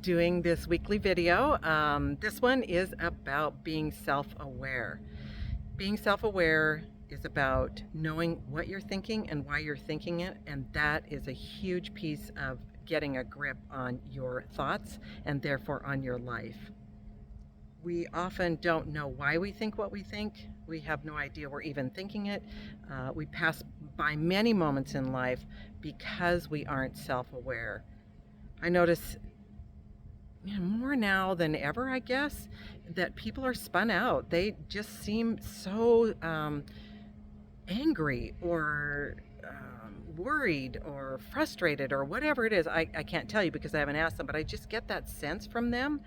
doing this weekly video. This one is about being self-aware. Being self-aware is about knowing what you're thinking and why you're thinking it, and that is a huge piece of getting a grip on your thoughts and therefore on your life. We often don't know why we think what we think. We have no idea we're even thinking it. We pass by many moments in life because we aren't self-aware. I notice more now than ever, I guess, that people are spun out. They just seem so angry or worried or frustrated or whatever it is. I can't tell you because I haven't asked them, but I just get that sense from them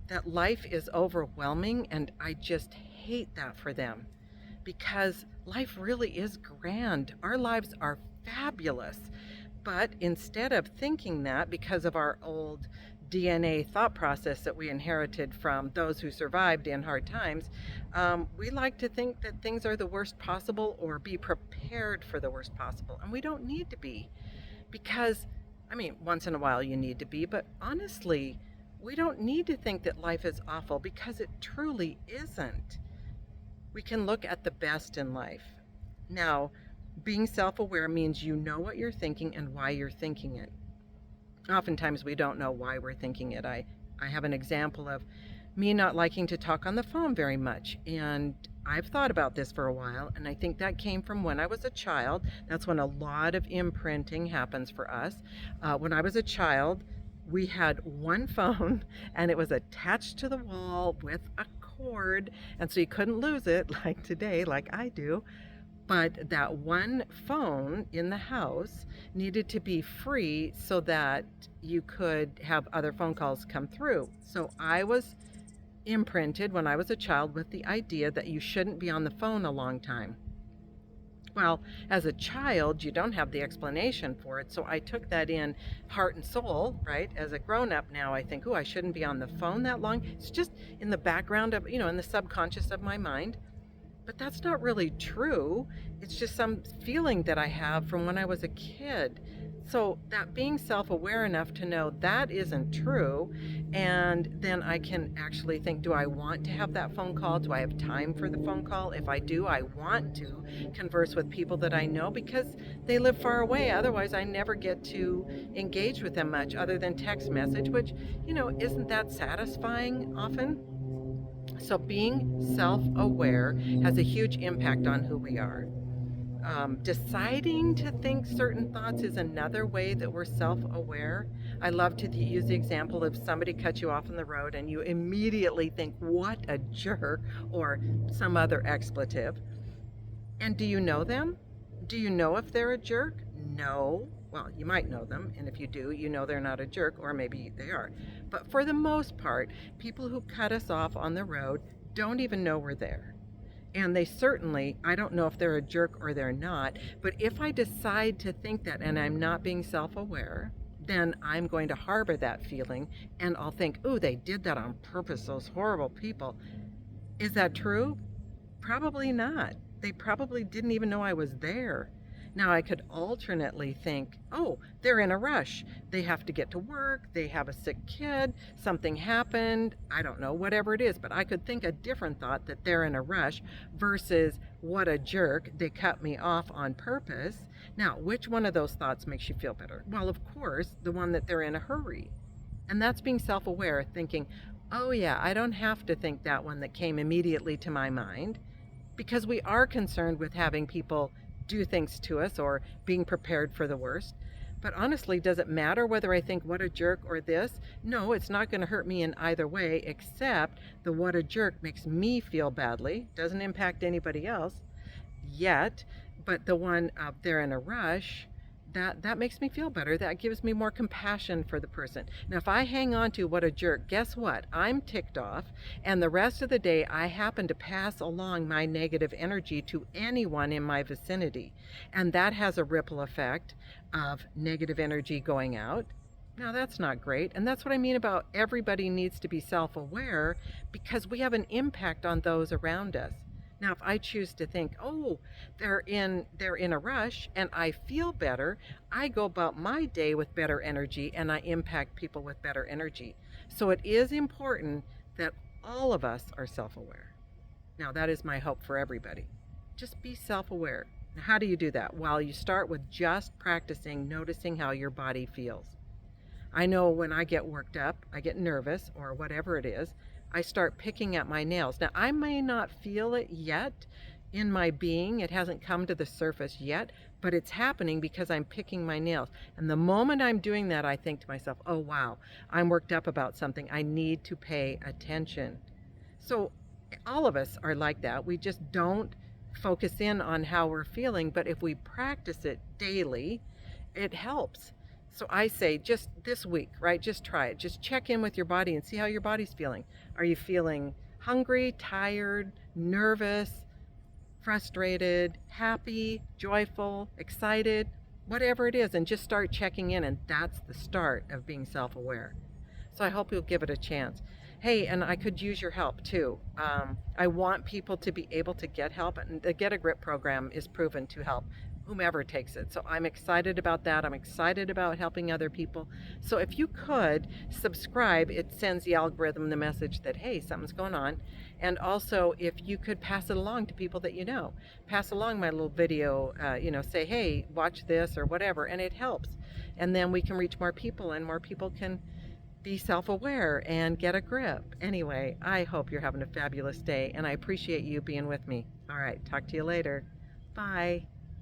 that life is overwhelming, and I just hate that for them because life really is grand. Our lives are fabulous. But instead of thinking that because of our old DNA thought process that we inherited from those who survived in hard times, we like to think that things are the worst possible or be prepared for the worst possible. And we don't need to be because, once in a while you need to be, but honestly, we don't need to think that life is awful because it truly isn't. We can look at the best in life. Now, being self-aware means you know what you're thinking and why you're thinking it. Oftentimes we don't know why we're thinking it. I have an example of me not liking to talk on the phone very much, and I've thought about this for a while, and I think that came from when I was a child. That's when a lot of imprinting happens for us. When I was a child, we had one phone and it was attached to the wall with a cord, and so you couldn't lose it like today, like I do. But that one phone in the house needed to be free so that you could have other phone calls come through. So I was imprinted when I was a child with the idea that you shouldn't be on the phone a long time. Well, as a child, you don't have the explanation for it, so I took that in heart and soul, right? As a grown-up now, I think, I shouldn't be on the phone that long. It's just in the background of, in the subconscious of my mind. But that's not really true. It's just some feeling that I have from when I was a kid. So that being self-aware enough to know that isn't true, and then I can actually think, do I want to have that phone call? Do I have time for the phone call? If I do, I want to converse with people that I know because they live far away. Otherwise, I never get to engage with them much other than text message, which, isn't that satisfying often? So being self-aware has a huge impact on who we are. Deciding to think certain thoughts is another way that we're self-aware. I love to use the example of somebody cuts you off on the road and you immediately think, what a jerk, or some other expletive. And do you know them? Do you know if they're a jerk? No. Well, you might know them, and if you do, you know they're not a jerk, or maybe they are. But for the most part, people who cut us off on the road don't even know we're there. And they certainly, I don't know if they're a jerk or they're not, but if I decide to think that and I'm not being self-aware, then I'm going to harbor that feeling, and I'll think, they did that on purpose, those horrible people. Is that true? Probably not. They probably didn't even know I was there. Now, I could alternately think, they're in a rush. They have to get to work. They have a sick kid. Something happened. I don't know, whatever it is. But I could think a different thought that they're in a rush versus what a jerk. They cut me off on purpose. Now, which one of those thoughts makes you feel better? Well, of course, the one that they're in a hurry. And that's being self-aware, thinking, I don't have to think that one that came immediately to my mind, because we are concerned with having people do things to us or being prepared for the worst. But honestly, does it matter whether I think what a jerk or this? No, it's not going to hurt me in either way, except the what a jerk makes me feel badly. Doesn't impact anybody else yet, but the one up there in a rush, that makes me feel better. That gives me more compassion for the person. Now, if I hang on to what a jerk, guess what? I'm ticked off, and the rest of the day I happen to pass along my negative energy to anyone in my vicinity. And that has a ripple effect of negative energy going out. Now, that's not great. And that's what I mean about everybody needs to be self-aware, because we have an impact on those around us. Now, if I choose to think, oh, they're in a rush and I feel better, I go about my day with better energy and I impact people with better energy. So it is important that all of us are self-aware. Now, that is my hope for everybody. Just be self-aware. Now, how do you do that? Well, you start with just practicing noticing how your body feels. I know when I get worked up, I get nervous or whatever it is, I start picking at my nails. Now, I may not feel it yet in my being, it hasn't come to the surface yet, but it's happening because I'm picking my nails. And the moment I'm doing that, I think to myself, oh, wow, I'm worked up about something. I need to pay attention. So, all of us are like that. We just don't focus in on how we're feeling, but if we practice it daily, it helps. So I say just this week, right? Just try it. Just check in with your body and see how your body's feeling. Are you feeling hungry, tired, nervous, frustrated, happy, joyful, excited, whatever it is, and just start checking in. And that's the start of being self aware. So I hope you'll give it a chance. Hey, and I could use your help too. I want people to be able to get help, and the Get a Grip program is proven to help whomever takes it. So I'm excited about that. I'm excited about helping other people. So if you could subscribe, it sends the algorithm the message that, hey, something's going on. And also, if you could pass it along to people that you know, pass along my little video, say, hey, watch this or whatever, and it helps. And then we can reach more people, and more people can be self-aware and get a grip. Anyway, I hope you're having a fabulous day, and I appreciate you being with me. All right, talk to you later. Bye.